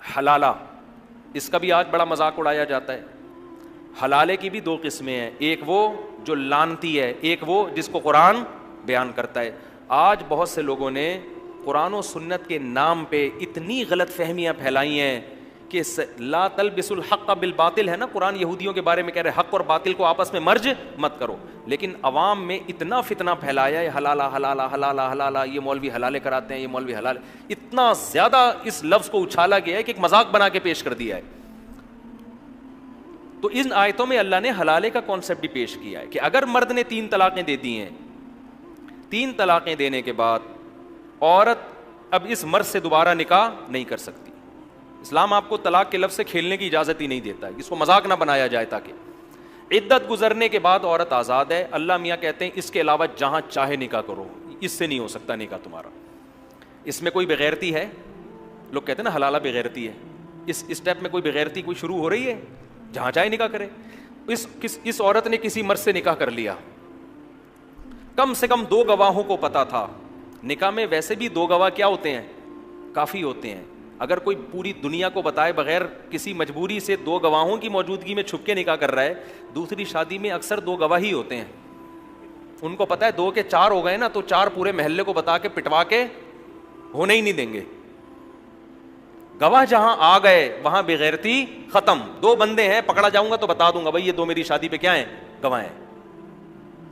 حلالہ، اس کا بھی آج بڑا مذاق اڑایا جاتا ہے. حلالے کی بھی دو قسمیں ہیں، ایک وہ جو لانتی ہے، ایک وہ جس کو قرآن بیان کرتا ہے. آج بہت سے لوگوں نے قرآن و سنت کے نام پہ اتنی غلط فہمیاں پھیلائی ہیں کہ لا تلبسوا الحق بالباطل ہے نا، قرآن یہودیوں کے بارے میں کہہ رہے ہیں حق اور باطل کو آپس میں مرج مت کرو، لیکن عوام میں اتنا فتنہ پھیلایا ہے حلالہ حلالہ حلالہ حلالہ، یہ مولوی حلالے کراتے ہیں، یہ مولوی حلال، اتنا زیادہ اس لفظ کو اچھالا گیا ہے کہ ایک مذاق بنا کے پیش کر دیا ہے. تو ان آیتوں میں اللہ نے حلالے کا کانسیپٹ بھی پیش کیا ہے کہ اگر مرد نے 3 طلاقیں دے دی ہیں، 3 طلاقیں دینے کے بعد عورت اب اس مرد سے دوبارہ نکاح نہیں کر سکتی. اسلام آپ کو طلاق کے لفظ سے کھیلنے کی اجازت ہی نہیں دیتا ہے، اس کو مذاق نہ بنایا جائے. تاکہ عدت گزرنے کے بعد عورت آزاد ہے. اللہ میاں کہتے ہیں اس کے علاوہ جہاں چاہے نکاح کرو، اس سے نہیں ہو سکتا نکاح تمہارا. اس میں کوئی بغیرتی ہے؟ لوگ کہتے ہیں نا حلالہ بغیرتی ہے. اس اسٹیپ میں کوئی بغیرتی کوئی شروع ہو رہی ہے؟ جہاں چاہے نکاح کرے. اس عورت نے کسی مرد سے نکاح کر لیا، کم سے کم 2 گواہوں کو پتا تھا. نکاح میں ویسے بھی 2 گواہ کیا ہوتے ہیں؟ کافی ہوتے ہیں. اگر کوئی پوری دنیا کو بتائے بغیر کسی مجبوری سے 2 گواہوں کی موجودگی میں چھپ کے نکاح کر رہا ہے، دوسری شادی میں اکثر 2 گواہ ہی ہوتے ہیں. ان کو پتا ہے 2 کے 4 ہو گئے نا تو 4 پورے محلے کو بتا کے پٹوا کے ہونے ہی نہیں دیں گے. گواہ جہاں آ گئے وہاں بغیرتی ختم. 2 بندے ہیں، پکڑا جاؤں گا تو بتا دوں گا بھائی یہ 2 میری شادی پہ کیا ہیں؟ گواہ ہیں.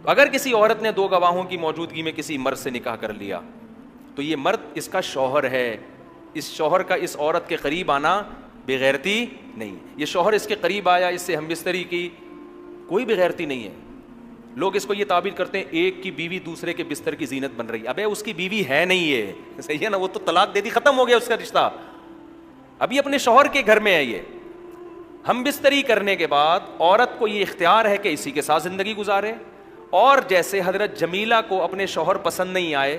اگر کسی عورت نے 2 گواہوں کی موجودگی میں کسی مرد سے نکاح کر لیا تو یہ مرد اس کا شوہر ہے. اس شوہر کا اس عورت کے قریب آنا بغیرتی نہیں. یہ شوہر اس کے قریب آیا، اس سے ہم بستری کی، کوئی بغیرتی نہیں ہے. لوگ اس کو یہ تعبیر کرتے ہیں ایک کی بیوی دوسرے کے بستر کی زینت بن رہی. ابے اس کی بیوی ہے نہیں، یہ صحیح ہے نا، وہ تو طلاق دے دی، ختم ہو گیا اس کا رشتہ. ابھی اپنے شوہر کے گھر میں ہے. یہ ہم بستری کرنے کے بعد عورت کو یہ اختیار ہے کہ اسی کے ساتھ زندگی گزارے. اور جیسے حضرت جمیلہ کو اپنے شوہر پسند نہیں آئے،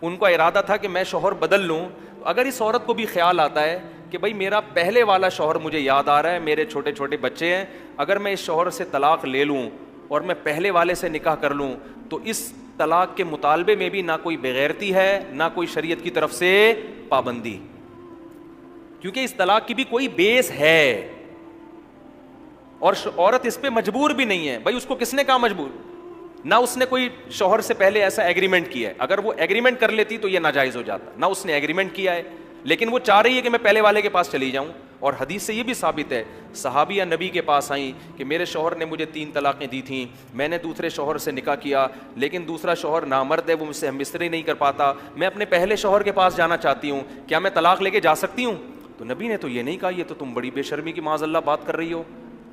ان کا ارادہ تھا کہ میں شوہر بدل لوں، تو اگر اس عورت کو بھی خیال آتا ہے کہ بھائی میرا پہلے والا شوہر مجھے یاد آ رہا ہے، میرے چھوٹے چھوٹے بچے ہیں، اگر میں اس شوہر سے طلاق لے لوں اور میں پہلے والے سے نکاح کر لوں تو اس طلاق کے مطالبے میں بھی نہ کوئی بغیرتی ہے نہ کوئی شریعت کی طرف سے پابندی، کیونکہ اس طلاق کی بھی کوئی بیس ہے اور عورت اس پہ مجبور بھی نہیں ہے. بھائی اس کو کس نے کہا مجبور؟ نہ اس نے کوئی شوہر سے پہلے ایسا ایگریمنٹ کیا ہے. اگر وہ ایگریمنٹ کر لیتی تو یہ ناجائز ہو جاتا. نہ اس نے ایگریمنٹ کیا ہے، لیکن وہ چاہ رہی ہے کہ میں پہلے والے کے پاس چلی جاؤں. اور حدیث سے یہ بھی ثابت ہے، صحابیہ نبی کے پاس آئیں کہ میرے شوہر نے مجھے 3 طلاقیں دی تھیں، میں نے دوسرے شوہر سے نکاح کیا، لیکن دوسرا شوہر نامرد ہے، وہ مجھ سے ہم بستری نہیں کر پاتا، میں اپنے پہلے شوہر کے پاس جانا چاہتی ہوں، کیا میں طلاق لے کے جا سکتی ہوں؟ تو نبی نے تو یہ نہیں کہا یہ تو تم بڑی بے شرمی کی معاذ اللہ بات کر رہی ہو،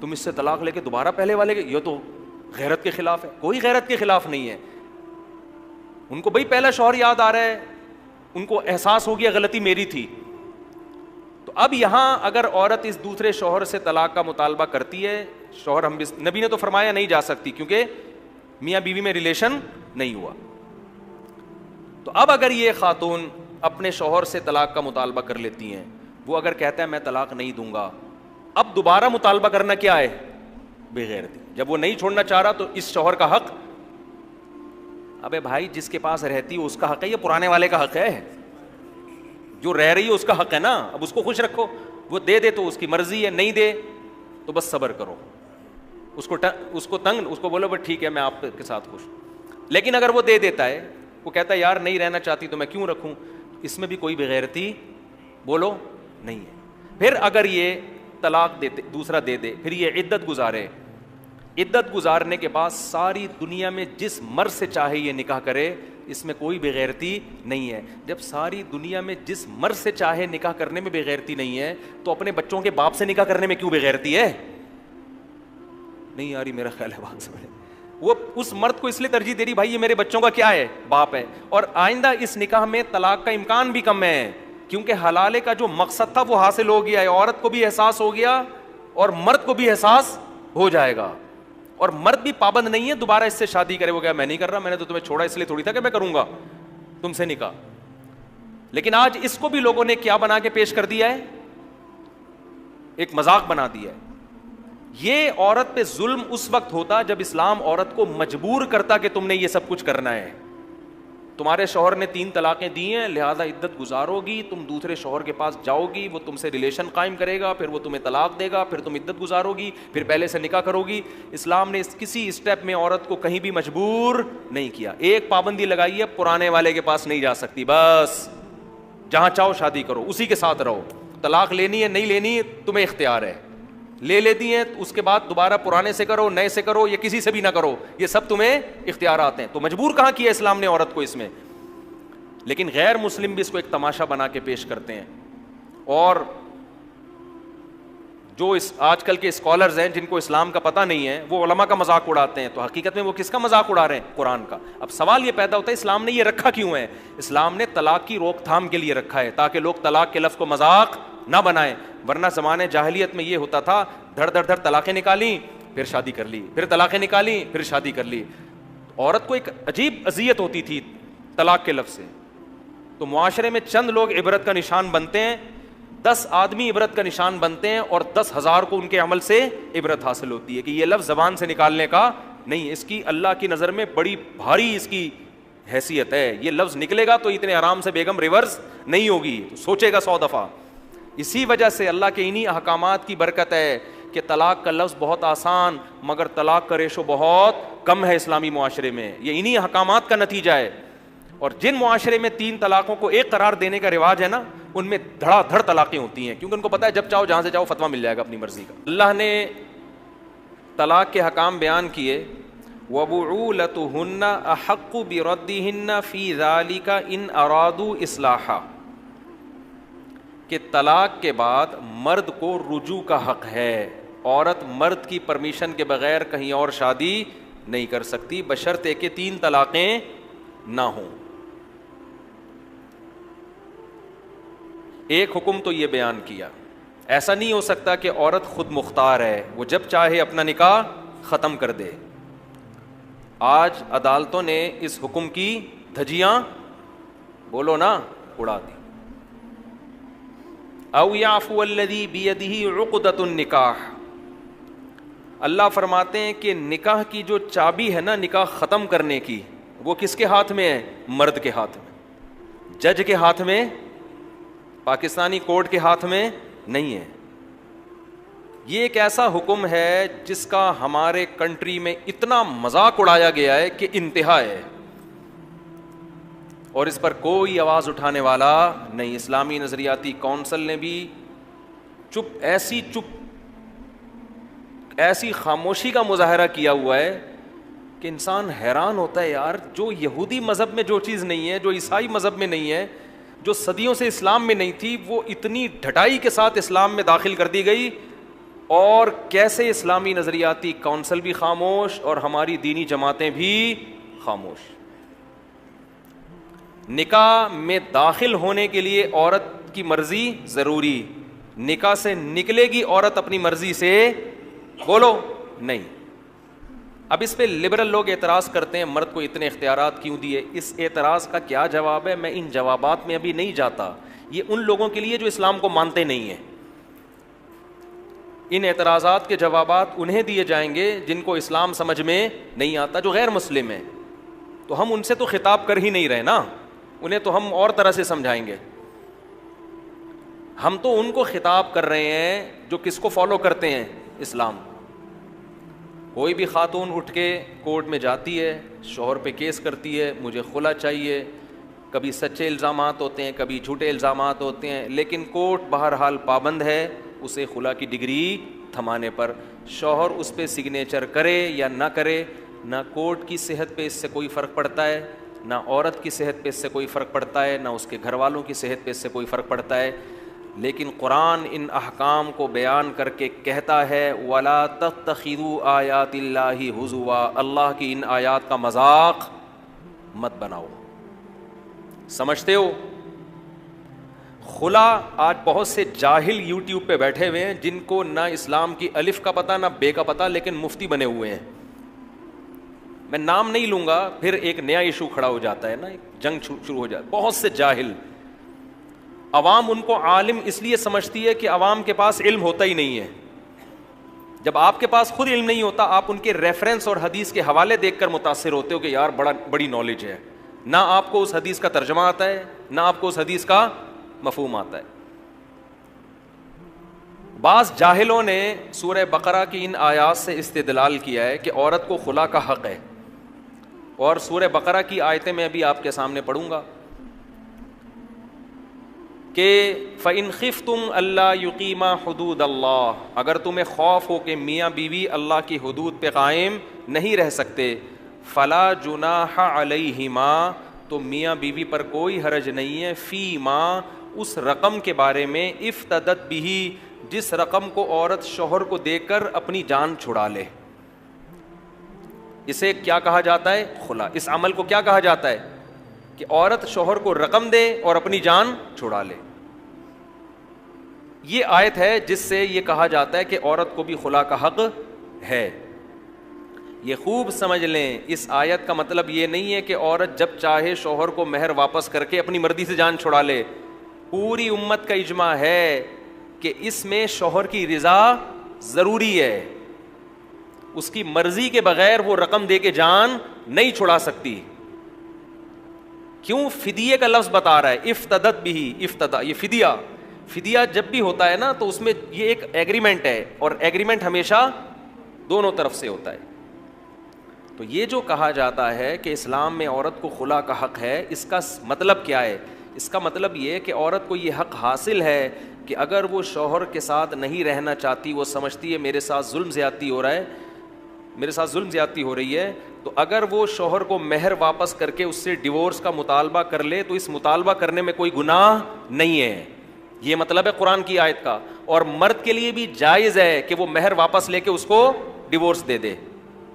تم اس سے طلاق لے کے دوبارہ پہلے والے کے، یہ تو غیرت کے خلاف ہے. کوئی غیرت کے خلاف نہیں ہے. ان کو بھائی پہلا شوہر یاد آ رہا ہے، ان کو احساس ہو گیا غلطی میری تھی. تو اب یہاں اگر عورت اس دوسرے شوہر سے طلاق کا مطالبہ کرتی ہے، شوہر ہم نبی نے تو فرمایا نہیں جا سکتی کیونکہ میاں بیوی میں ریلیشن نہیں ہوا. تو اب اگر یہ خاتون اپنے شوہر سے طلاق کا مطالبہ کر لیتی ہیں، وہ اگر کہتا ہے میں طلاق نہیں دوں گا، اب دوبارہ مطالبہ کرنا کیا ہے؟ بغیرتی. جب وہ نہیں چھوڑنا چاہ رہا تو اس شوہر کا حق، ابے بھائی جس کے پاس رہتی ہے اس کا حق ہے، یہ پرانے والے کا حق ہے، جو رہ رہی ہے اس کا حق ہے نا. اب اس کو خوش رکھو، وہ دے دے تو اس کی مرضی ہے، نہیں دے تو بس صبر کرو. اس کو تنگ، اس کو بولو بس ٹھیک ہے میں آپ کے ساتھ خوش. لیکن اگر وہ دے دیتا ہے، وہ کہتا ہے یار نہیں رہنا چاہتی تو میں کیوں رکھوں، اس میں بھی کوئی بغیرتی بولو نہیں ہے. پھر اگر یہ طلاق دیتے دوسرا دے دے، پھر یہ عدت گزارے، عدت گزارنے کے بعد ساری دنیا میں جس مرد سے چاہے یہ نکاح کرے، اس میں کوئی بغیرتی نہیں ہے. جب ساری دنیا میں جس مرد سے چاہے نکاح کرنے میں بغیرتی نہیں ہے تو اپنے بچوں کے باپ سے نکاح کرنے میں کیوں بغیرتی ہے؟ نہیں یاری میرا خیال ہے بات سمجھے. وہ اس مرد کو اس لیے ترجیح دے رہی بھائی یہ میرے بچوں کا کیا ہے؟ باپ ہے. اور آئندہ اس نکاح میں طلاق کا امکان بھی کم ہے کیونکہ حلالے کا جو مقصد تھا وہ حاصل ہو گیا ہے. عورت کو بھی احساس ہو گیا اور مرد کو بھی احساس ہو جائے گا. اور مرد بھی پابند نہیں ہے دوبارہ اس سے شادی کرے. وہ کہا میں نہیں کر رہا، میں نے تو تمہیں چھوڑا اس لیے تھوڑی تھا کہ میں کروں گا تم سے نکاح. لیکن آج اس کو بھی لوگوں نے کیا بنا کے پیش کر دیا ہے؟ ایک مذاق بنا دیا ہے. یہ عورت پہ ظلم اس وقت ہوتا جب اسلام عورت کو مجبور کرتا کہ تم نے یہ سب کچھ کرنا ہے. تمہارے شوہر نے 3 طلاقیں دی ہیں، لہذا عدت گزارو گی، تم دوسرے شوہر کے پاس جاؤ گی، وہ تم سے ریلیشن قائم کرے گا، پھر وہ تمہیں طلاق دے گا، پھر تم عدت گزارو گی، پھر پہلے سے نکاح کرو گی. اسلام نے کسی اسٹیپ میں عورت کو کہیں بھی مجبور نہیں کیا. ایک پابندی لگائی ہے، پرانے والے کے پاس نہیں جا سکتی، بس جہاں چاہو شادی کرو، اسی کے ساتھ رہو. طلاق لینی ہے نہیں لینی تمہیں اختیار ہے، لے لیتی ہیں اس کے بعد دوبارہ پرانے سے کرو، نئے سے کرو، یا کسی سے بھی نہ کرو، یہ سب تمہیں اختیارات ہیں. تو مجبور کہاں کیا اسلام نے عورت کو اس میں. لیکن غیر مسلم بھی اس کو ایک تماشا بنا کے پیش کرتے ہیں، اور جو آج کل کے اسکالرز ہیں جن کو اسلام کا پتہ نہیں ہے، وہ علماء کا مذاق اڑاتے ہیں. تو حقیقت میں وہ کس کا مذاق اڑا رہے ہیں؟ قرآن کا. اب سوال یہ پیدا ہوتا ہے اسلام نے یہ رکھا کیوں ہے؟ اسلام نے طلاق کی روک تھام کے لیے رکھا ہے، تاکہ لوگ طلاق کے لفظ کو مذاق نہ بنائیں. ورنہ زمانے جاہلیت میں یہ ہوتا تھا، دھڑ دھڑ دھڑ طلاقیں نکالیں، پھر شادی کر لی، پھر طلاقیں نکالیں، پھر شادی کر لی. عورت کو ایک عجیب اذیت ہوتی تھی طلاق کے لفظ سے. تو معاشرے میں چند لوگ عبرت کا نشان بنتے ہیں، 10 آدمی عبرت کا نشان بنتے ہیں، اور 10,000 کو ان کے عمل سے عبرت حاصل ہوتی ہے کہ یہ لفظ زبان سے نکالنے کا نہیں، اس کی اللہ کی نظر میں بڑی بھاری اس کی حیثیت ہے. یہ لفظ نکلے گا تو اتنے آرام سے بیگم ریورس نہیں ہوگی، سوچے گا 100 دفعہ. اسی وجہ سے اللہ کے انہی احکامات کی برکت ہے کہ طلاق کا لفظ بہت آسان، مگر طلاق کا ریشو بہت کم ہے اسلامی معاشرے میں. یہ انہی احکامات کا نتیجہ ہے. اور جن معاشرے میں 3 طلاقوں کو ایک قرار دینے کا رواج ہے نا، ان میں دھڑا دھڑ طلاقیں ہوتی ہیں، کیونکہ ان کو پتا ہے جب چاہو جہاں سے چاہو فتویٰ مل جائے گا اپنی مرضی کا. اللہ نے طلاق کے حکام بیان کیے، وَبُعُولَتُهُنَّ أَحَقُّ بِرَدِّهِنَّ فِي ذَلِكَ إِنْ أَرَادُوا إِصْلَاحًا، کہ طلاق کے بعد مرد کو رجوع کا حق ہے. عورت مرد کی پرمیشن کے بغیر کہیں اور شادی نہیں کر سکتی، بشرطے کہ 3 طلاقیں نہ ہوں. ایک حکم تو یہ بیان کیا، ایسا نہیں ہو سکتا کہ عورت خود مختار ہے، وہ جب چاہے اپنا نکاح ختم کر دے. آج عدالتوں نے اس حکم کی دھجیاں بولو نا اڑا دی. او یعفو الذی بیدہ عقدۃ النکاح، اللہ فرماتے ہیں کہ نکاح کی جو چابی ہے نا نکاح ختم کرنے کی، وہ کس کے ہاتھ میں ہے؟ مرد کے ہاتھ میں. جج کے ہاتھ میں، پاکستانی کورٹ کے ہاتھ میں نہیں ہے. یہ ایک ایسا حکم ہے جس کا ہمارے کنٹری میں اتنا مذاق اڑایا گیا ہے کہ انتہا ہے، اور اس پر کوئی آواز اٹھانے والا نہیں. اسلامی نظریاتی کونسل نے بھی ایسی خاموشی کا مظاہرہ کیا ہوا ہے کہ انسان حیران ہوتا ہے، یار جو یہودی مذہب میں جو چیز نہیں ہے، جو عیسائی مذہب میں نہیں ہے، جو صدیوں سے اسلام میں نہیں تھی، وہ اتنی ڈھٹائی کے ساتھ اسلام میں داخل کر دی گئی. اور کیسے اسلامی نظریاتی کونسل بھی خاموش اور ہماری دینی جماعتیں بھی خاموش. نکاح میں داخل ہونے کے لیے عورت کی مرضی ضروری، نکاح سے نکلے گی عورت اپنی مرضی سے، بولو نہیں. اب اس پہ لبرل لوگ اعتراض کرتے ہیں مرد کو اتنے اختیارات کیوں دیے. اس اعتراض کا کیا جواب ہے؟ میں ان جوابات میں ابھی نہیں جاتا. یہ ان لوگوں کے لیے جو اسلام کو مانتے نہیں ہیں. ان اعتراضات کے جوابات انہیں دیے جائیں گے جن کو اسلام سمجھ میں نہیں آتا، جو غیر مسلم ہیں. تو ہم ان سے تو خطاب کر ہی نہیں رہے نا، انہیں تو ہم اور طرح سے سمجھائیں گے. ہم تو ان کو خطاب کر رہے ہیں جو کس کو فالو کرتے ہیں؟ اسلام. کوئی بھی خاتون اٹھ کے کورٹ میں جاتی ہے، شوہر پہ کیس کرتی ہے، مجھے خلا چاہیے. کبھی سچے الزامات ہوتے ہیں، کبھی جھوٹے الزامات ہوتے ہیں، لیکن کورٹ بہرحال پابند ہے اسے خلا کی ڈگری تھمانے پر. شوہر اس پہ سگنیچر کرے یا نہ کرے، نہ کورٹ کی صحت پہ اس سے کوئی فرق پڑتا ہے، نہ عورت کی صحت پہ اس سے کوئی فرق پڑتا ہے، نہ اس کے گھر والوں کی صحت پہ اس سے کوئی فرق پڑتا ہے. لیکن قرآن ان احکام کو بیان کر کے کہتا ہے وَلَا تَتَّخِذُوا آیَاتِ اللَّهِ ہُزُوًا، اللہ کی ان آیات کا مذاق مت بناؤ. سمجھتے ہو؟ خلا آج بہت سے جاہل یوٹیوب پہ بیٹھے ہوئے ہیں جن کو نہ اسلام کی الف کا پتہ نہ بے کا پتہ، لیکن مفتی بنے ہوئے ہیں. میں نام نہیں لوں گا، پھر ایک نیا ایشو کھڑا ہو جاتا ہے نا، ایک جنگ شروع ہو جاتا ہے. بہت سے جاہل، عوام ان کو عالم اس لیے سمجھتی ہے کہ عوام کے پاس علم ہوتا ہی نہیں ہے. جب آپ کے پاس خود علم نہیں ہوتا، آپ ان کے ریفرنس اور حدیث کے حوالے دیکھ کر متاثر ہوتے ہو کہ یار بڑی نالج ہے. نہ آپ کو اس حدیث کا ترجمہ آتا ہے, نہ آپ کو اس حدیث کا مفہوم آتا ہے. بعض جاہلوں نے سورہ بقرہ کی ان آیات سے استدلال کیا ہے کہ عورت کو خلا کا حق ہے, اور سورہ بقرہ کی آیتیں میں ابھی آپ کے سامنے پڑھوں گا کہ فَإِنْ خِفْتُمْ أَلَّا يُقِيمَا حُدُودَ اللَّهِ, اگر تمہیں خوف ہو کہ میاں بیوی اللہ کی حدود پہ قائم نہیں رہ سکتے, فَلَا جُنَاحَ عَلَيْهِمَا, تو میاں بیوی پر کوئی حرج نہیں ہے, فی ما, اس رقم کے بارے میں, افتدت بھی, جس رقم کو عورت شوہر کو دے کر اپنی جان چھڑا لے. اسے کیا کہا جاتا ہے؟ خلا. اس عمل کو کیا کہا جاتا ہے؟ کہ عورت شوہر کو رقم دے اور اپنی جان چھڑا لے. یہ آیت ہے جس سے یہ کہا جاتا ہے کہ عورت کو بھی خلا کا حق ہے. یہ خوب سمجھ لیں, اس آیت کا مطلب یہ نہیں ہے کہ عورت جب چاہے شوہر کو مہر واپس کر کے اپنی مرضی سے جان چھڑا لے. پوری امت کا اجماع ہے کہ اس میں شوہر کی رضا ضروری ہے, اس کی مرضی کے بغیر وہ رقم دے کے جان نہیں چھڑا سکتی. کیوں؟ فدیے کا لفظ بتا رہا ہے, افتدت بھی, افتدا, یہ فدیہ. فدیہ جب بھی ہوتا ہے نا تو اس میں یہ ایک ایگریمنٹ ہے, اور ایگریمنٹ ہمیشہ دونوں طرف سے ہوتا ہے. تو یہ جو کہا جاتا ہے کہ اسلام میں عورت کو خلا کا حق ہے, اس کا مطلب کیا ہے؟ اس کا مطلب یہ کہ عورت کو یہ حق حاصل ہے کہ اگر وہ شوہر کے ساتھ نہیں رہنا چاہتی, وہ سمجھتی ہے میرے ساتھ ظلم زیادتی ہو رہا ہے, میرے ساتھ ظلم زیادتی ہو رہی ہے, تو اگر وہ شوہر کو مہر واپس کر کے اس سے ڈیورس کا مطالبہ کر لے تو اس مطالبہ کرنے میں کوئی گناہ نہیں ہے. یہ مطلب ہے قرآن کی آیت کا. اور مرد کے لیے بھی جائز ہے کہ وہ مہر واپس لے کے اس کو ڈیورس دے دے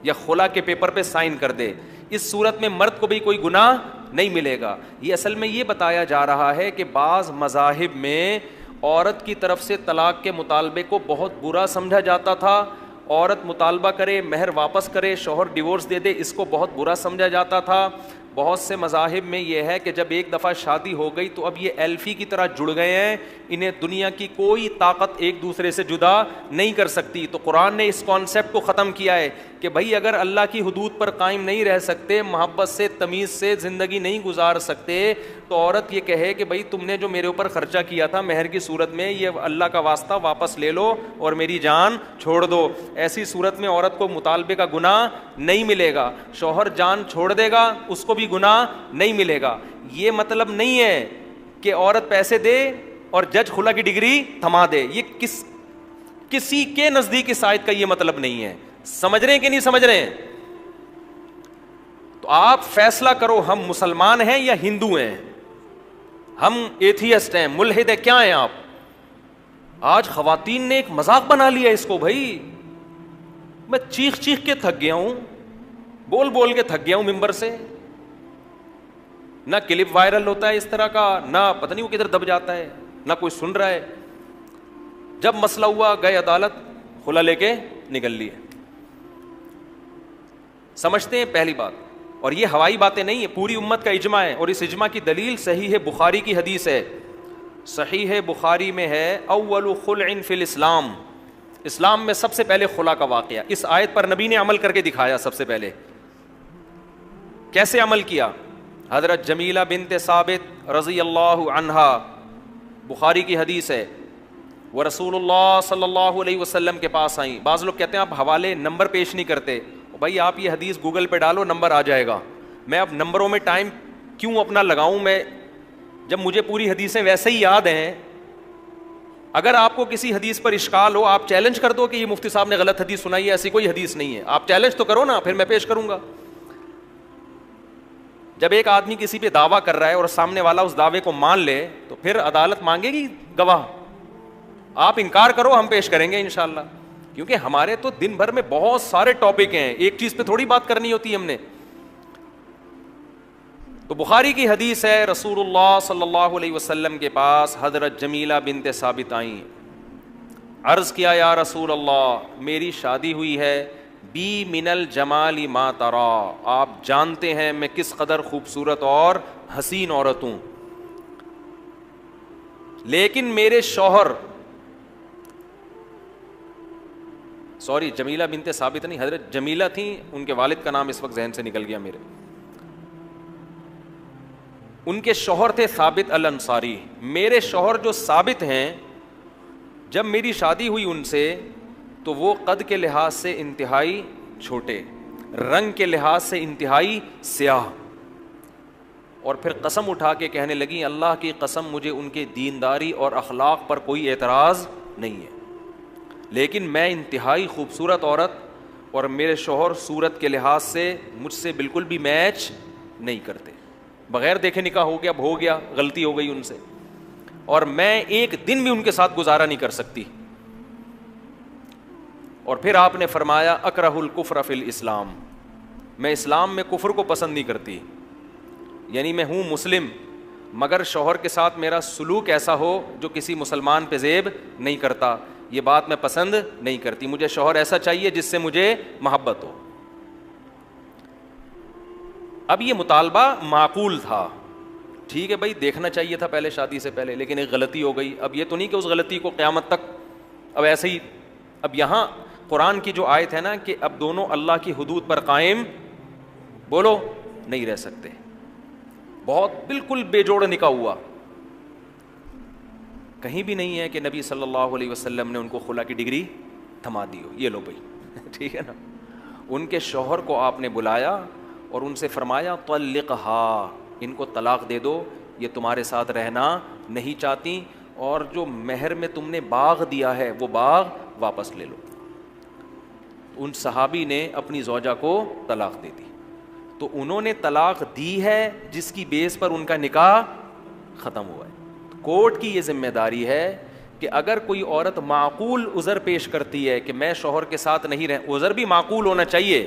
یا خلا کے پیپر پہ سائن کر دے. اس صورت میں مرد کو بھی کوئی گناہ نہیں ملے گا. یہ اصل میں یہ بتایا جا رہا ہے کہ بعض مذاہب میں عورت کی طرف سے طلاق کے مطالبے کو بہت برا سمجھا جاتا تھا. عورت مطالبہ کرے, مہر واپس کرے, شوہر ڈیورس دے دے, اس کو بہت برا سمجھا جاتا تھا. بہت سے مذاہب میں یہ ہے کہ جب ایک دفعہ شادی ہو گئی تو اب یہ ایلفی کی طرح جڑ گئے ہیں, انہیں دنیا کی کوئی طاقت ایک دوسرے سے جدا نہیں کر سکتی. تو قرآن نے اس کانسیپٹ کو ختم کیا ہے کہ بھائی اگر اللہ کی حدود پر قائم نہیں رہ سکتے, محبت سے, تمیز سے زندگی نہیں گزار سکتے, تو عورت یہ کہے کہ بھائی تم نے جو میرے اوپر خرچہ کیا تھا مہر کی صورت میں, یہ اللہ کا واسطہ واپس لے لو اور میری جان چھوڑ دو. ایسی صورت میں عورت کو مطالبے کا گناہ نہیں ملے گا. شوہر جان چھوڑ دے گا, اس کو بھی گناہ نہیں ملے گا. یہ مطلب نہیں ہے کہ عورت پیسے دے اور جج خلا کی ڈگری تھما دے. یہ کسی کے نزدیک اس آیت کا یہ مطلب نہیں ہے. سمجھ رہے ہیں کہ نہیں سمجھ رہے ہیں؟ تو آپ فیصلہ کرو, ہم مسلمان ہیں یا ہندو ہیں, ہم ایتھیسٹ ہیں, ملحد ہیں, کیا ہیں آپ؟ آج خواتین نے ایک مذاق بنا لیا اس کو. بھائی میں چیخ چیخ کے تھک گیا ہوں, بول بول کے تھک گیا ہوں ممبر سے. نہ کلپ وائرل ہوتا ہے اس طرح کا, نہ پتہ نہیں وہ کدھر دب جاتا ہے, نہ کوئی سن رہا ہے. جب مسئلہ ہوا گئے عدالت, خلا لے کے نکل لیے. سمجھتے ہیں پہلی بات. اور یہ ہوائی باتیں نہیں ہیں, پوری امت کا اجماع ہے, اور اس اجماع کی دلیل صحیح ہے بخاری کی حدیث ہے. صحیح ہے بخاری میں ہے, اول خلع فی الاسلام, اسلام میں سب سے پہلے خلا کا واقعہ. اس آیت پر نبی نے عمل کر کے دکھایا. سب سے پہلے کیسے عمل کیا؟ حضرت جمیلہ بنت ثابت رضی اللہ عنہا, بخاری کی حدیث ہے, وہ رسول اللہ صلی اللہ علیہ وسلم کے پاس آئیں. بعض لوگ کہتے ہیں آپ حوالے نمبر پیش نہیں کرتے. بھائی آپ یہ حدیث گوگل پہ ڈالو, نمبر آ جائے گا. میں اب نمبروں میں ٹائم کیوں اپنا لگاؤں, میں جب مجھے پوری حدیثیں ویسے ہی یاد ہیں. اگر آپ کو کسی حدیث پر اشکال ہو, آپ چیلنج کر دو کہ یہ مفتی صاحب نے غلط حدیث سنائی ہے, ایسی کوئی حدیث نہیں ہے. آپ چیلنج تو کرو نا, پھر میں پیش کروں گا. جب ایک آدمی کسی پہ دعویٰ کر رہا ہے اور سامنے والا اس دعوے کو مان لے, تو پھر عدالت مانگے گی گواہ. آپ انکار کرو, ہم پیش کریں گے انشاءاللہ. کیونکہ ہمارے تو دن بھر میں بہت سارے ٹاپک ہیں, ایک چیز پہ تھوڑی بات کرنی ہوتی ہے ہم نے. تو بخاری کی حدیث ہے, رسول اللہ صلی اللہ علیہ وسلم کے پاس حضرت جمیلہ بنت ثابت آئیں. عرض کیا, یا رسول اللہ, میری شادی ہوئی ہے, بی من الجمال ما ترا, آپ جانتے ہیں میں کس قدر خوبصورت اور حسین عورت ہوں, لیکن میرے شوہر, سوری جمیلہ بنت ثابت نہیں, حضرت جمیلہ تھیں, ان کے والد کا نام اس وقت ذہن سے نکل گیا میرے. ان کے شوہر تھے ثابت الانصاری. میرے شوہر جو ثابت ہیں, جب میری شادی ہوئی ان سے تو وہ قد کے لحاظ سے انتہائی چھوٹے, رنگ کے لحاظ سے انتہائی سیاہ, اور پھر قسم اٹھا کے کہنے لگی اللہ کی قسم مجھے ان کے دینداری اور اخلاق پر کوئی اعتراض نہیں ہے, لیکن میں انتہائی خوبصورت عورت اور میرے شوہر صورت کے لحاظ سے مجھ سے بالکل بھی میچ نہیں کرتے, بغیر دیکھے نکاح ہو گیا, اب ہو گیا, غلطی ہو گئی ان سے, اور میں ایک دن بھی ان کے ساتھ گزارا نہیں کر سکتی. اور پھر آپ نے فرمایا اکرہ الکفر فی الاسلام, میں اسلام میں کفر کو پسند نہیں کرتی, یعنی میں ہوں مسلم مگر شوہر کے ساتھ میرا سلوک ایسا ہو جو کسی مسلمان پہ زیب نہیں کرتا, یہ بات میں پسند نہیں کرتی, مجھے شوہر ایسا چاہیے جس سے مجھے محبت ہو. اب یہ مطالبہ معقول تھا, ٹھیک ہے بھائی دیکھنا چاہیے تھا پہلے شادی سے پہلے, لیکن ایک غلطی ہو گئی. اب یہ تو نہیں کہ اس غلطی کو قیامت تک اب ایسے ہی, اب یہاں قرآن کی جو آیت ہے نا کہ اب دونوں اللہ کی حدود پر قائم بولو نہیں رہ سکتے, بہت بالکل بے جوڑ نکاح ہوا. کہیں بھی نہیں ہے کہ نبی صلی اللہ علیہ وسلم نے ان کو خلا کی ڈگری تھما دی ہو, یہ لو بھائی ٹھیک ہے نا. ان کے شوہر کو آپ نے بلایا اور ان سے فرمایا طلقھا, ان کو طلاق دے دو, یہ تمہارے ساتھ رہنا نہیں چاہتی, اور جو مہر میں تم نے باغ دیا ہے وہ باغ واپس لے لو. ان صحابی نے اپنی زوجہ کو طلاق دے دی, تو انہوں نے طلاق دی ہے جس کی بیس پر ان کا نکاح ختم ہوا ہے. کورٹ کی یہ ذمہ داری ہے کہ اگر کوئی عورت معقول عذر پیش کرتی ہے کہ میں شوہر کے ساتھ نہیں رہ, عذر بھی معقول ہونا چاہیے.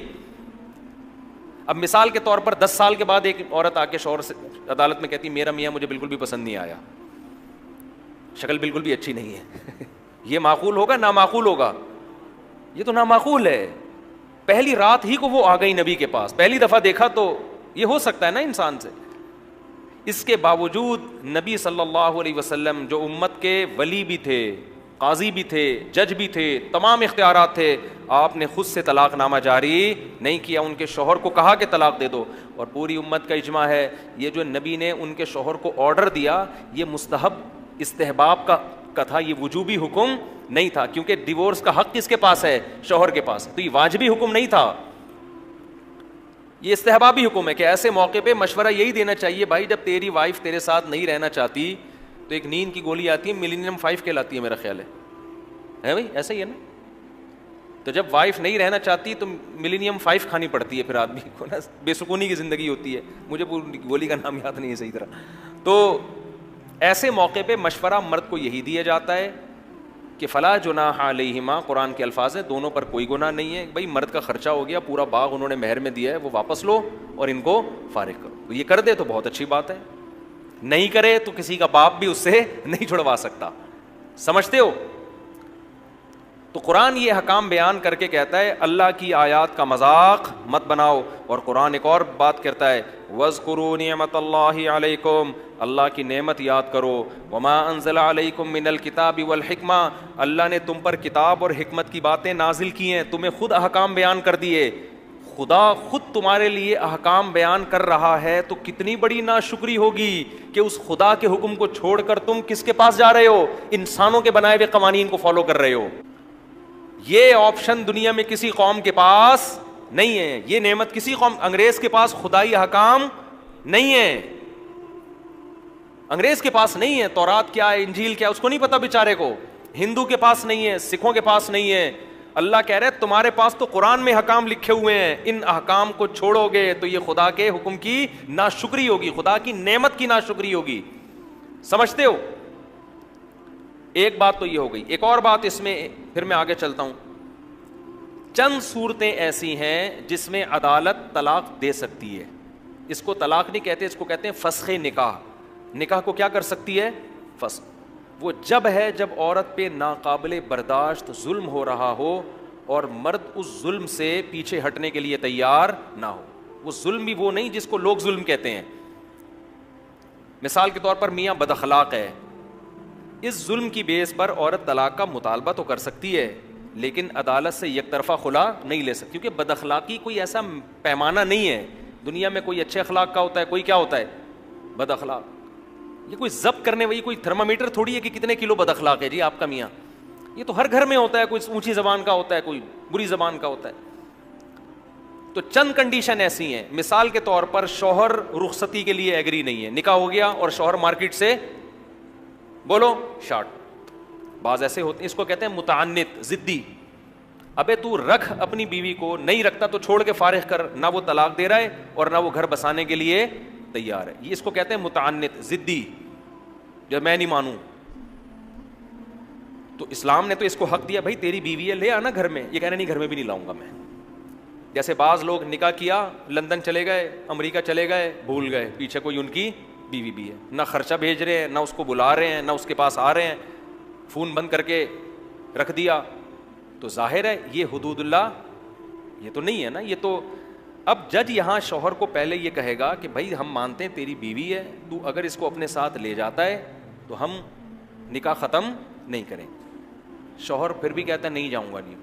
اب مثال کے طور پر 10 سال کے بعد ایک عورت آ کے شوہر سے عدالت میں کہتی میرا میاں مجھے بالکل بھی پسند نہیں آیا, شکل بالکل بھی اچھی نہیں ہے, یہ معقول ہوگا نامعقول ہوگا؟ یہ تو نامعقول ہے. پہلی رات ہی کو وہ آ گئی نبی کے پاس, پہلی دفعہ دیکھا تو یہ ہو سکتا ہے نا انسان سے. اس کے باوجود نبی صلی اللہ علیہ وسلم جو امت کے ولی بھی تھے, قاضی بھی تھے, جج بھی تھے, تمام اختیارات تھے, آپ نے خود سے طلاق نامہ جاری نہیں کیا, ان کے شوہر کو کہا کہ طلاق دے دو. اور پوری امت کا اجماع ہے یہ جو نبی نے ان کے شوہر کو آرڈر دیا یہ مستحب استحباب کا تھا, یہ وجوبی حکم نہیں تھا, کیونکہ ڈیورس کا حق کس کے پاس ہے؟ شوہر کے پاس, تو یہ واجبی حکم نہیں تھا, یہ استحبابی حکم ہے کہ ایسے موقع پہ مشورہ یہی دینا چاہیے بھائی جب تیری وائف تیرے ساتھ نہیں رہنا چاہتی تو ایک نیند کی گولی آتی ہے, ملینیم 5 کہلاتی ہے میرا خیال ہے بھائی, ایسا ہی ہے نا. تو جب وائف نہیں رہنا چاہتی تو ملینیم 5 کھانی پڑتی ہے, پھر آدمی کو نا بے سکونی کی زندگی ہوتی ہے. مجھے پوری گولی کا نام یاد نہیں ہے صحیح طرح. تو ایسے موقع پہ مشورہ مرد کو یہی دیا جاتا ہے کہ فلا جناح علیہما, قرآن کے الفاظ ہیں دونوں پر کوئی گناہ نہیں ہے. بھائی مرد کا خرچہ ہو گیا, پورا باغ انہوں نے مہر میں دیا ہے, وہ واپس لو اور ان کو فارغ کرو. تو یہ کر دے تو بہت اچھی بات ہے, نہیں کرے تو کسی کا باپ بھی اس سے نہیں چھڑوا سکتا. سمجھتے ہو؟ تو قرآن یہ حکام بیان کر کے کہتا ہے اللہ کی آیات کا مذاق مت بناؤ. اور قرآن ایک اور بات کرتا ہے وَاذْكُرُوا نِعْمَةَ اللَّهِ عَلَيْكُمْ, اللہ کی نعمت یاد کرو. وَمَا أَنزَلَ عَلَيْكُمْ مِنَ الْكِتَابِ وَالْحِكْمَةِ, اللہ نے تم پر کتاب اور حکمت کی باتیں نازل کی ہیں, تمہیں خود احکام بیان کر دیے. خدا خود تمہارے لیے احکام بیان کر رہا ہے تو کتنی بڑی ناشکری ہوگی کہ اس خدا کے حکم کو چھوڑ کر تم کس کے پاس جا رہے ہو؟ انسانوں کے بنائے ہوئے قوانین کو فالو کر رہے ہو. یہ آپشن دنیا میں کسی قوم کے پاس نہیں ہے, یہ نعمت کسی قوم, انگریز کے پاس خدائی احکام نہیں ہے, انگریز کے پاس نہیں ہے. تورات کیا ہے, انجیل کیا ہے, اس کو نہیں پتا بیچارے کو. ہندو کے پاس نہیں ہے, سکھوں کے پاس نہیں ہے. اللہ کہہ رہے تمہارے پاس تو قرآن میں حکام لکھے ہوئے ہیں, ان احکام کو چھوڑو گے تو یہ خدا کے حکم کی ناشکری ہوگی, خدا کی نعمت کی ناشکری ہوگی. سمجھتے ہو؟ ایک بات تو یہ ہو گئی. ایک اور بات اس میں, پھر میں آگے چلتا ہوں. چند صورتیں ایسی ہیں جس میں عدالت طلاق دے سکتی ہے. اس کو طلاق نہیں کہتے, اس کو کہتے ہیں فسخ نکاح. نکاح کو کیا کر سکتی ہے؟ فسخ. وہ جب ہے جب عورت پہ ناقابل برداشت ظلم ہو رہا ہو اور مرد اس ظلم سے پیچھے ہٹنے کے لیے تیار نہ ہو. وہ ظلم بھی وہ نہیں جس کو لوگ ظلم کہتے ہیں. مثال کے طور پر میاں بد اخلاق ہے, اس ظلم کی بیس پر عورت طلاق کا مطالبہ تو کر سکتی ہے لیکن عدالت سے یک طرفہ خلا نہیں لے سکتی, کیونکہ بد اخلاقی کوئی ایسا پیمانہ نہیں ہے. دنیا میں کوئی اچھے اخلاق کا ہوتا ہے, کوئی کیا ہوتا ہے, بد اخلاق. یہ کوئی ضبط کرنے والی کوئی تھرمامیٹر تھوڑی ہے کہ کتنے کلو بد اخلاق ہے جی آپ کا میاں. یہ تو ہر گھر میں ہوتا ہے, کوئی اونچی زبان کا ہوتا ہے, کوئی بری زبان کا ہوتا ہے. تو چند کنڈیشن ایسی ہیں, مثال کے طور پر شوہر رخصتی کے لیے ایگری نہیں ہے, نکاح ہو گیا اور شوہر مارکیٹ سے بولو شارٹ. بعض ایسے ہوتے ہیں, اس کو کہتے ہیں متعنت, ضدی. ابے تو رکھ اپنی بیوی کو, نہیں رکھتا تو چھوڑ کے فارغ کر. نہ وہ طلاق دے رہا ہے اور نہ وہ گھر بسانے کے لیے تیار ہے. یہ اس کو کہتے ہیں متعنت, ضدی, جو میں نہیں مانوں. تو اسلام نے تو اس کو حق دیا, بھائی تیری بیوی ہے لے آنا گھر میں. یہ کہہ رہے نہیں گھر میں بھی نہیں لاؤں گا میں. جیسے بعض لوگ نکاح کیا, لندن چلے گئے, امریکہ چلے گئے, بھول گئے پیچھے کوئی ان کی بیوی بھی ہے. نہ خرچہ بھیج رہے ہیں, نہ اس کو بلا رہے ہیں, نہ اس کے پاس آ رہے ہیں, فون بند کر کے رکھ دیا. تو ظاہر ہے یہ حدود اللہ یہ تو نہیں ہے نا. یہ تو اب جج یہاں شوہر کو پہلے یہ کہے گا کہ بھائی ہم مانتے ہیں تیری بیوی ہے, تو اگر اس کو اپنے ساتھ لے جاتا ہے تو ہم نکاح ختم نہیں کریں. شوہر پھر بھی کہتا ہے نہیں جاؤں گا. نہیں,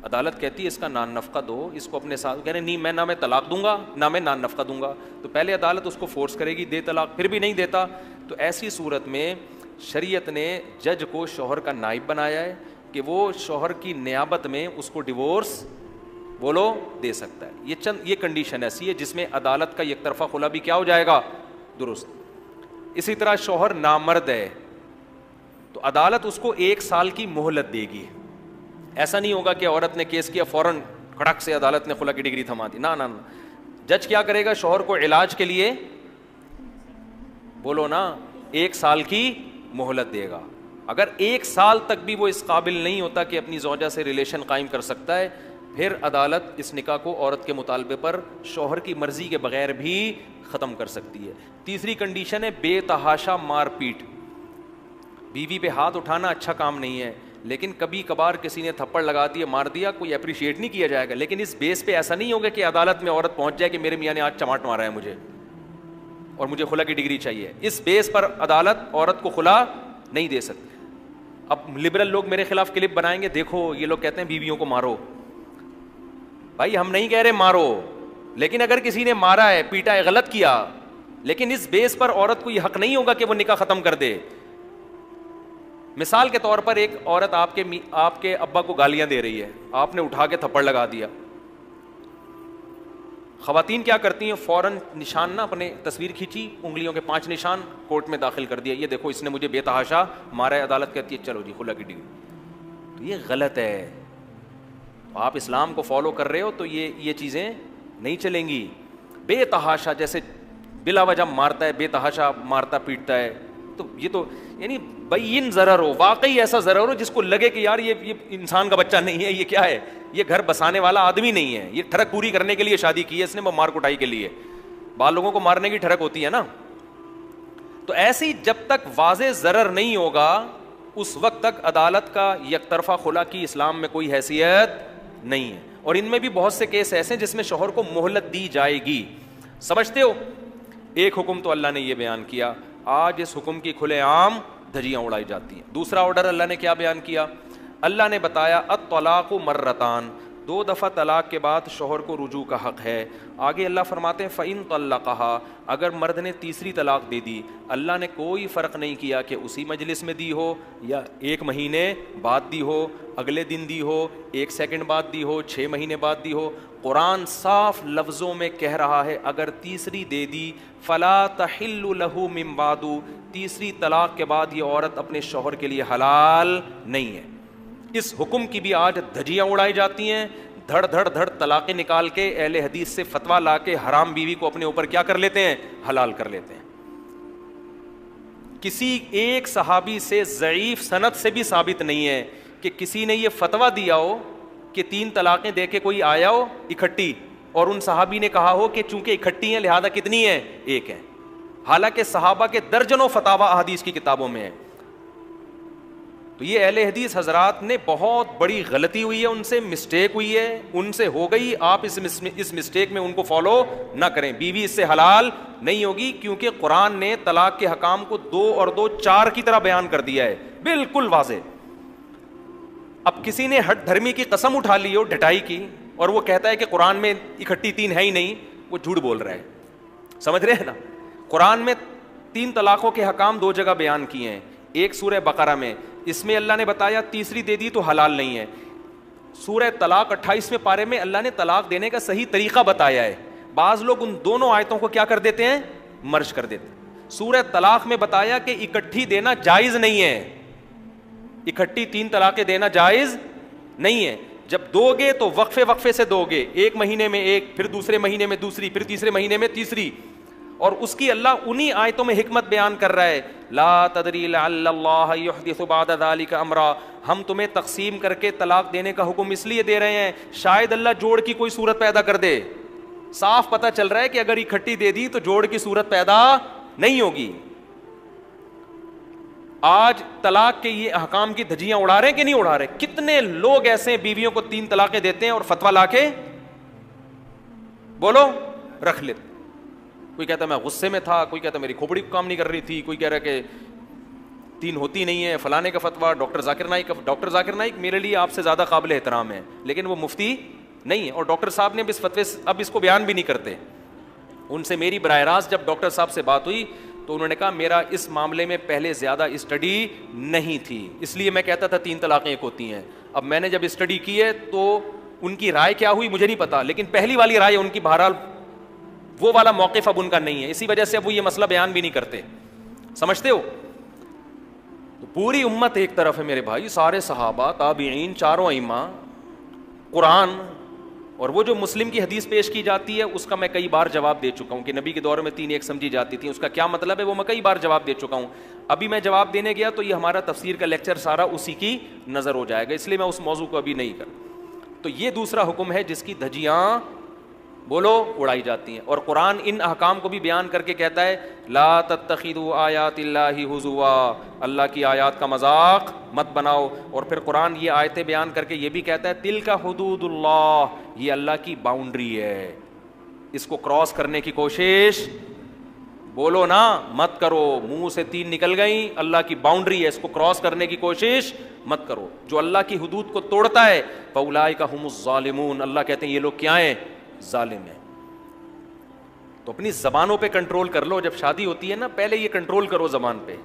عدالت کہتی ہے اس کا نان نفقہ دو, اس کو اپنے ساتھ. کہہ رہے نہیں, میں نہ میں طلاق دوں گا نہ میں نان نفقہ دوں گا. تو پہلے عدالت اس کو فورس کرے گی دے طلاق, پھر بھی نہیں دیتا. تو ایسی صورت میں شریعت نے جج کو شوہر کا نائب بنایا ہے کہ وہ شوہر کی نیابت میں اس کو ڈیورس بولو دے سکتا ہے. یہ کنڈیشن ایسی ہے جس میں عدالت کا یک طرفہ خلا بھی کیا ہو جائے گا, درست. اسی طرح شوہر نامرد ہے تو عدالت اس کو 1 سال کی مہلت دے گی. ایسا نہیں ہوگا کہ عورت نے کیس کیا فوراً کھڑک سے عدالت نے خلا کی ڈگری تھما دی. نہ, جج کیا کرے گا, شوہر کو علاج کے لیے بولو نا 1 سال کی مہلت دے گا. اگر 1 سال تک بھی وہ اس قابل نہیں ہوتا کہ اپنی زوجہ سے ریلیشن قائم کر سکتا ہے, پھر عدالت اس نکاح کو عورت کے مطالبے پر شوہر کی مرضی کے بغیر بھی ختم کر سکتی ہے. تیسری کنڈیشن ہے بے تحاشا مار پیٹ. بیوی پہ ہاتھ اٹھانا اچھا کام نہیں ہے, لیکن کبھی کبھار کسی نے تھپڑ لگا دیا, مار دیا, کوئی اپریشیٹ نہیں کیا جائے گا. لیکن اس بیس پہ ایسا نہیں ہوگا کہ عدالت میں عورت پہنچ جائے کہ میرے میاں نے آج چماٹ مارا ہے مجھے اور مجھے خلا کی ڈگری چاہیے. اس بیس پر عدالت عورت کو خلا نہیں دے سکتی. اب لبرل لوگ میرے خلاف کلپ بنائیں گے, دیکھو یہ لوگ کہتے ہیں بیویوں کو مارو. بھائی ہم نہیں کہہ رہے مارو, لیکن اگر کسی نے مارا ہے, پیٹا ہے, غلط کیا, لیکن اس بیس پر عورت کو یہ حق نہیں ہوگا کہ وہ نکاح ختم کر دے. مثال کے طور پر ایک عورت آپ کے ابا کو گالیاں دے رہی ہے, آپ نے اٹھا کے تھپڑ لگا دیا. خواتین کیا کرتی ہیں, فوراً نشان نہ اپنے تصویر کھینچی, انگلیوں کے 5 نشان کورٹ میں داخل کر دیا, یہ دیکھو اس نے مجھے بے تحاشا مارا ہے. عدالت کہتی ہے چلو جی خلا کی ڈگری. تو یہ غلط ہے. آپ اسلام کو فالو کر رہے ہو تو یہ چیزیں نہیں چلیں گی. بے تحاشا جیسے بلا وجہ مارتا ہے, بے تحاشا مارتا پیٹتا ہے, تو یہ تو یعنی بین ضرر ہو, واقعی ایسا ضرر ہو جس کو لگے کہ یار یہ انسان کا بچہ نہیں ہے, یہ کیا ہے, یہ گھر بسانے والا آدمی نہیں ہے, یہ ٹھڑک پوری کرنے کے لیے شادی کی ہے اس نے, وہ مار کٹائی کے لیے. بعض لوگوں کو مارنے کی ٹھڑک ہوتی ہے نا. تو ایسی جب تک واضح ضرر نہیں ہوگا اس وقت تک عدالت کا یک طرفہ خلا کی اسلام میں کوئی حیثیت نہیں ہے. اور ان میں بھی بہت سے کیس ایسے ہیں جس میں شوہر کو مہلت دی جائے گی. سمجھتے ہو, ایک حکم تو اللہ نے یہ بیان کیا, آج اس حکم کی کھلے عام دھجیاں اڑائی جاتی ہیں. دوسرا آرڈر اللہ نے کیا بیان کیا, اللہ نے بتایا الطلاق مرتان, 2 دفعہ طلاق کے بعد شوہر کو رجوع کا حق ہے. آگے اللہ فرماتے ہیں فَإِن طَلَّقَهَا, اگر مرد نے تیسری طلاق دے دی, اللہ نے کوئی فرق نہیں کیا کہ اسی مجلس میں دی ہو یا 1 مہینے بعد دی ہو, اگلے دن دی ہو, 1 سیکنڈ بعد دی ہو, 6 مہینے بعد دی ہو. قرآن صاف لفظوں میں کہہ رہا ہے اگر تیسری دے دی فلا تحل له من بعد, تیسری طلاق کے بعد یہ عورت اپنے شوہر کے لیے حلال نہیں ہے. اس حکم کی بھی آج دھجیاں اڑائی جاتی ہیں, دھڑ دھڑ دھڑ طلاقیں نکال کے اہل حدیث سے فتویٰ لا کے حرام بیوی کو اپنے اوپر کیا کر لیتے ہیں, حلال کر لیتے ہیں. کسی ایک صحابی سے ضعیف سند سے بھی ثابت نہیں ہے کہ کسی نے یہ فتویٰ دیا ہو کہ 3 طلاقیں دے کے کوئی آیا ہو اکٹھی, اور ان صحابی نے کہا ہو کہ چونکہ اکٹھی ہیں لہذا کتنی ہیں, 1 ہے. حالانکہ صحابہ کے درجنوں فتاویٰ احادیث کی کتابوں میں ہیں. تو یہ اہل حدیث حضرات نے بہت بڑی غلطی ہوئی ہے, ان سے مسٹیک ہوئی ہے, ان سے ہو گئی. آپ اس مسٹیک میں ان کو فالو نہ کریں. بیوی اس سے حلال نہیں ہوگی, کیونکہ قرآن نے طلاق کے حکام کو 2 اور 2 4 کی طرح بیان کر دیا ہے, بالکل واضح. اب کسی نے ہٹ دھرمی کی قسم اٹھا لی ہو ڈٹائی کی, اور وہ کہتا ہے کہ قرآن میں اکٹھی 3 ہے ہی نہیں, وہ جھوٹ بول رہا ہے. سمجھ رہے ہیں نا, قرآن میں 3 طلاقوں کے حکام 2 جگہ بیان کیے ہیں. ایک سورہ بقرہ میں، اس میں اللہ نے بتایا تیسری دے دی تو حلال نہیں ہے. سورہ طلاق 28ویں پارے میں اللہ نے طلاق دینے کا صحیح طریقہ بتایا ہے. بعض لوگ ان دونوں آیتوں کو کیا کر دیتے ہیں؟ مرج کر دیتے ہیں. سورہ طلاق میں بتایا کہ اکٹھی دینا جائز نہیں ہے، اکٹھی 3 طلاقیں دینا جائز نہیں ہے. جب دو گے تو وقفے وقفے سے دو گے، ایک مہینے میں ایک، پھر دوسرے مہینے میں دوسری، پھر تیسرے مہینے میں تیسری. اور اس کی اللہ انہی آیتوں میں حکمت بیان کر رہا ہے، لا تدری لعل اللہ یحدث بعد ذلک امرا. ہم تمہیں تقسیم کر کے طلاق دینے کا حکم اس لیے دے رہے ہیں شاید اللہ جوڑ کی کوئی صورت پیدا کر دے. صاف پتہ چل رہا ہے کہ اگر اکٹھی دے دی تو جوڑ کی صورت پیدا نہیں ہوگی. آج طلاق کے یہ احکام کی دھجیاں اڑا رہے ہیں کہ نہیں اڑا رہے؟ کتنے لوگ ایسے بیویوں کو 3 طلاقیں دیتے ہیں اور فتویٰ لا کے بولو رکھ لیتے. کوئی کہتا میں غصے میں تھا، کوئی کہتا میری کھوپڑی کام نہیں کر رہی تھی، کوئی کہہ رہا کہ 3 ہوتی نہیں ہے، فلانے کا فتویٰ ڈاکٹر ذاکر نائک. ڈاکٹر ذاکر نائک میرے لیے آپ سے زیادہ قابل احترام ہے، لیکن وہ مفتی نہیں ہے. اور ڈاکٹر صاحب نے اس فتوے اب اس کو بیان بھی نہیں کرتے. ان سے میری براہ راست جب ڈاکٹر صاحب سے بات ہوئی تو انہوں نے کہا میرا اس معاملے میں پہلے زیادہ اسٹڈی نہیں تھی، اس لیے میں کہتا تھا 3 طلاقیں ایک ہوتی ہیں. اب میں نے جب اسٹڈی کی ہے تو ان کی رائے کیا ہوئی مجھے نہیں پتا، لیکن پہلی والی رائے ان کی بہرحال وہ والا موقف اب ان کا نہیں ہے، اسی وجہ سے اب وہ یہ مسئلہ بیان بھی نہیں کرتے. سمجھتے ہو؟ تو پوری امت ایک طرف ہے میرے بھائی، سارے صحابہ، تابعین، چاروں ائمہ، قرآن. اور وہ جو مسلم کی حدیث پیش کی جاتی ہے اس کا میں کئی بار جواب دے چکا ہوں کہ نبی کے دور میں 3 ایک سمجھی جاتی تھی، اس کا کیا مطلب ہے وہ میں کئی بار جواب دے چکا ہوں. ابھی میں جواب دینے گیا تو یہ ہمارا تفسیر کا لیکچر سارا اسی کی نظر ہو جائے گا، اس لیے میں اس موضوع کو ابھی نہیں کر. تو یہ دوسرا حکم ہے جس کی دھجیاں بولو اڑائی جاتی ہیں. اور قرآن ان احکام کو بھی بیان کر کے کہتا ہے لا تتخذوا آیات اللہ ہزوا، اللہ کی آیات کا مذاق مت بناؤ. اور پھر قرآن یہ آیتیں بیان کر کے یہ بھی کہتا ہے تلک حدود اللہ، یہ اللہ کی باؤنڈری ہے، اس کو کراس کرنے کی کوشش بولو نا مت کرو. منہ سے 3 نکل گئیں، اللہ کی باؤنڈری ہے، اس کو کراس کرنے کی کوشش مت کرو. جو اللہ کی حدود کو توڑتا ہے فاولئک ھم الظالمون، اللہ کہتے ہیں یہ لوگ کیا ہیں؟ ظالم ہے. تو اپنی زبانوں پہ کنٹرول کر لو. جب شادی ہوتی ہے نا پہلے یہ کنٹرول کرو زبان پہ.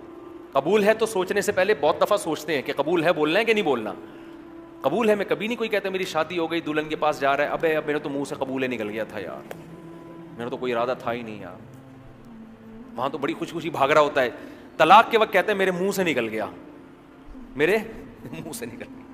قبول ہے تو سوچنے سے پہلے بہت دفعہ سوچتے ہیں کہ قبول ہے بولنا ہے کہ نہیں بولنا. قبول ہے میں کبھی نہیں کوئی کہتا میری شادی ہو گئی دلہن کے پاس جا رہا ہے ابے اب میرے تو منہ سے قبول ہے نکل گیا تھا یار، میرا تو کوئی ارادہ تھا ہی نہیں یار. وہاں تو بڑی خوشی خوشی بھاگ رہا ہوتا ہے. طلاق کے وقت کہتے ہیں میرے منہ سے نکل گیا، میرے منہ سے نکل گیا.